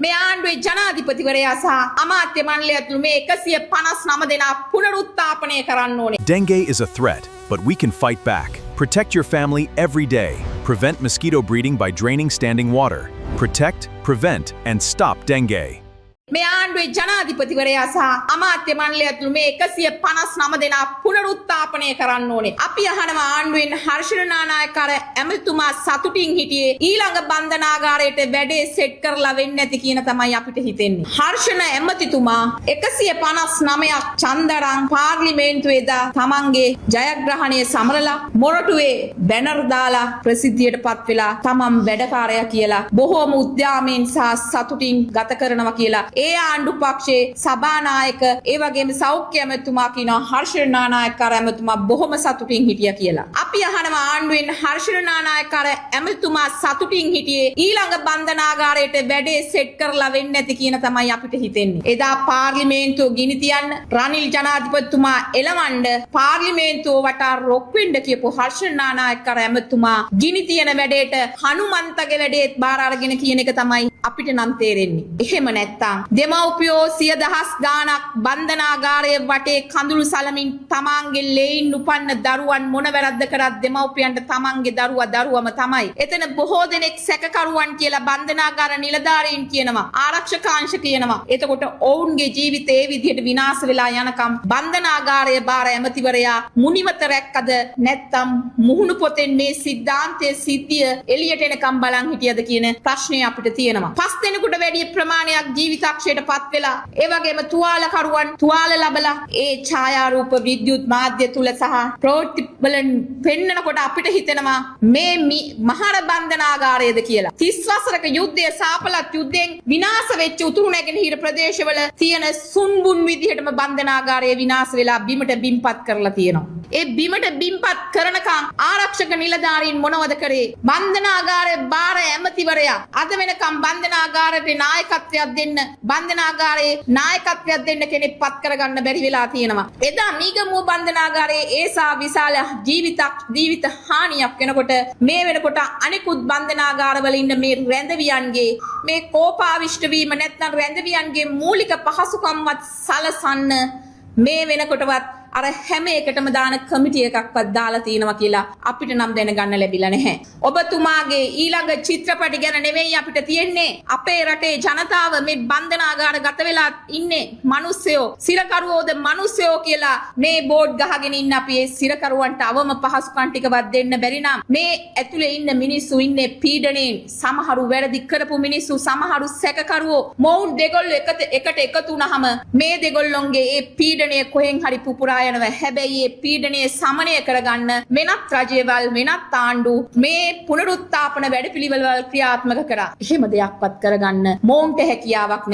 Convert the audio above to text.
මේ ආණ්ඩුවේ ජනාධිපතිවරයා සහ අමාත්‍ය මණ්ඩලය ඇතුළු මේ 159 දෙනා පුනරුත්ථාපනය කරන්න ඕනේ. Dengue is a threat, but we can fight back. Protect your family every day. Prevent mosquito breeding by draining standing water. Protect, prevent, and stop dengue. මේ ආණ්ඩුවේ ජනාධිපතිවරයා සහ අමාත්‍ය මණ්ඩලය ඇතුළු මේ 159 දෙනා පුනරුත්ථාපනය කරන්න ඕනේ. අපි අහනවා ආණ්ඩුවෙන් හර්ෂණ නානායක අර ඇමතුමා සතුටින් හිටියේ ඊළඟ බන්ධනාගාරයට වැඩේ සෙට් කරලා වෙන්නේ නැති කියන තමයි අපිට හිතෙන්නේ. හර්ෂණ ඇමතිතුමා 159ක් ඡන්දරන් පාර්ලිමේන්තුවේදා තමන්ගේ ජයග්‍රහණය සමරලා මොරටුවේ බැනර් දාලා ප්‍රසිද්ධියටපත් වෙලා තමන් වැඩකාරයා කියලා බොහෝම උද්දාමයෙන් සහ සතුටින් ගත කරනවා කියලා ඒ ආණ්ඩු පක්ෂයේ සභානායක ඒ වගේම සෞඛ්‍ය ඇමතුමා කියනවා හර්ෂණ නානායක ඇමතුමා බොහොම සතුටින් හිටියා කියලා. අපි අහනවා ආණ්ඩුවෙන් හර්ෂණ නානායක ඇමතුමා සතුටින් හිටියේ ඊළඟ බන්ධනාගාරයට වැඩේ සෙට් කරලා වෙන්නේ නැති කියන තමයි අපිට හිතෙන්නේ. එදා පාර්ලිමේන්තුව ගිනි තියන්න රනිල් ජනාධිපතිතුමා එළවන්න පාර්ලිමේන්තුව වටා රොක් වෙන්න කියපු හර්ෂණ නානායක ඇමතුමා ගිනි තියන වැඩේට හනුමන්තගේ වැඩේත් බාර අරගෙන කියන එක තමයි අපිට නම් තේරෙන්නේ. එහෙම නැත්තම් දෙමව්පියෝ 100,000 ගාණක් බන්ධනාගාරයේ වටේ කඳුළු සලමින් තමන්ගේ ලේයින් උපන්න දරුවන් මොන වැරද්ද කරත් දෙමව්පියන්ට තමන්ගේ දරුවම තමයි. එතන බොහෝ දෙනෙක් සැකකරුවන් කියලා බන්ධනාගාර නිලධාරීන් කියනවා, ආරක්ෂකාංශ කියනවා. එතකොට ඔවුන්ගේ ජීවිත ඒ විදිහට විනාශ වෙලා යනකම් බන්ධනාගාරයේ බාර ඇමතිවරයා මුනිවත රැක්කද නැත්තම් මුහුණු පොතෙන් මේ සිද්ධාන්තයේ සිද්ධිය එළියට එනකම් බලන් හිටියද කියන ප්‍රශ්නය අපිට තියෙනවා. 5 දෙනෙකුට වැඩි ප්‍රමාණයක් ජීවිතක්ෂයට පත් වෙලා ඒ වගේම තුවාලකරුවන් තුවාල ලැබලා ඒ ඡායාරූප විද්‍යුත් මාධ්‍ය තුල සහ ප්‍රවෘත්ති වලින් පෙන්නකොට අපිට හිතෙනවා මේ මහර බන්ධනාගාරයේද කියලා. 30 වසරක යුද්ධයේ සාපලත් යුද්ධයෙන් විනාශ වෙච්ච උතුරු නැගෙනහිර ප්‍රදේශවල තියෙන සුන්බුන් විදිහටම බන්ධනාගාරය විනාශ වෙලා බිමට බිම්පත් කරලා තියෙනවා. ඒ බිමට බිම්පත් කරනකම් ආරක්ෂක නිලධාරීන් මොනවද කරේ? බන්ධනාගාරයේ බාර ඇමතිවරයා අද වෙනකම් බන්ධනාගාරයට නායකත්වයක් දෙන්න බන්ධනාගාරයේ නායකත්වයක් දෙන්න කෙනෙක් පත් කරගන්න බැරි වෙලා තියෙනවා. එදා මීගමුව බන්ධනාගාරයේ ඒසා විශාල ජීවිත හානියක් වෙනකොට මේ වෙනකොට අනිකුත් බන්ධනාගාරවල ඉන්න මේ රැඳවියන්ගේ මේ කෝපාවිෂ්ඨ වීම නැත්නම් රැඳවියන්ගේ මූලික පහසුකම්වත් සලසන්න මේ වෙනකොටවත් අර හැම එකටම දාන කමිටි එකක්වත් දාලා තියෙනවා කියලා අපිට නම් දැනගන්න ලැබිලා නැහැ. ඔබතුමාගේ ඊළඟ චිත්‍රපටි ගැන නෙවෙයි අපිට තියෙන්නේ. අපේ රටේ ජනතාව මේ බන්ධනාගාර ගත වෙලා ඉන්නේ මිනිස්සයෝ, සිරකරුවෝද මිනිස්සයෝ කියලා මේ බෝඩ් ගහගෙන ඉන්න අපි ඒ සිරකරුවන්ට අවම පහසුකම් ටිකවත් දෙන්න බැරි නම් මේ ඇතුලේ ඉන්න මිනිස්සු ඉන්නේ පීඩණයෙන්. සමහරු වැරදි කරපු මිනිස්සු, සමහරු සැකකරුවෝ. මොවුන් දෙගොල්ලෝ එකට එකතු වුණාම මේ දෙගොල්ලොන්ගේ ඒ පීඩණය කොහෙන් හරි පුපුරා යනවා. හැබැයි මේ පීඩනය සමනය කරගන්න වෙනත් රජයවල් වෙනත් ආණ්ඩු මේ පුනරුත්ථාපන වැඩපිළිවෙළවල් ක්‍රියාත්මක කරා. එහෙම දෙයක්වත් කරගන්න මොවුන්ට හැකියාවක් නැහැ.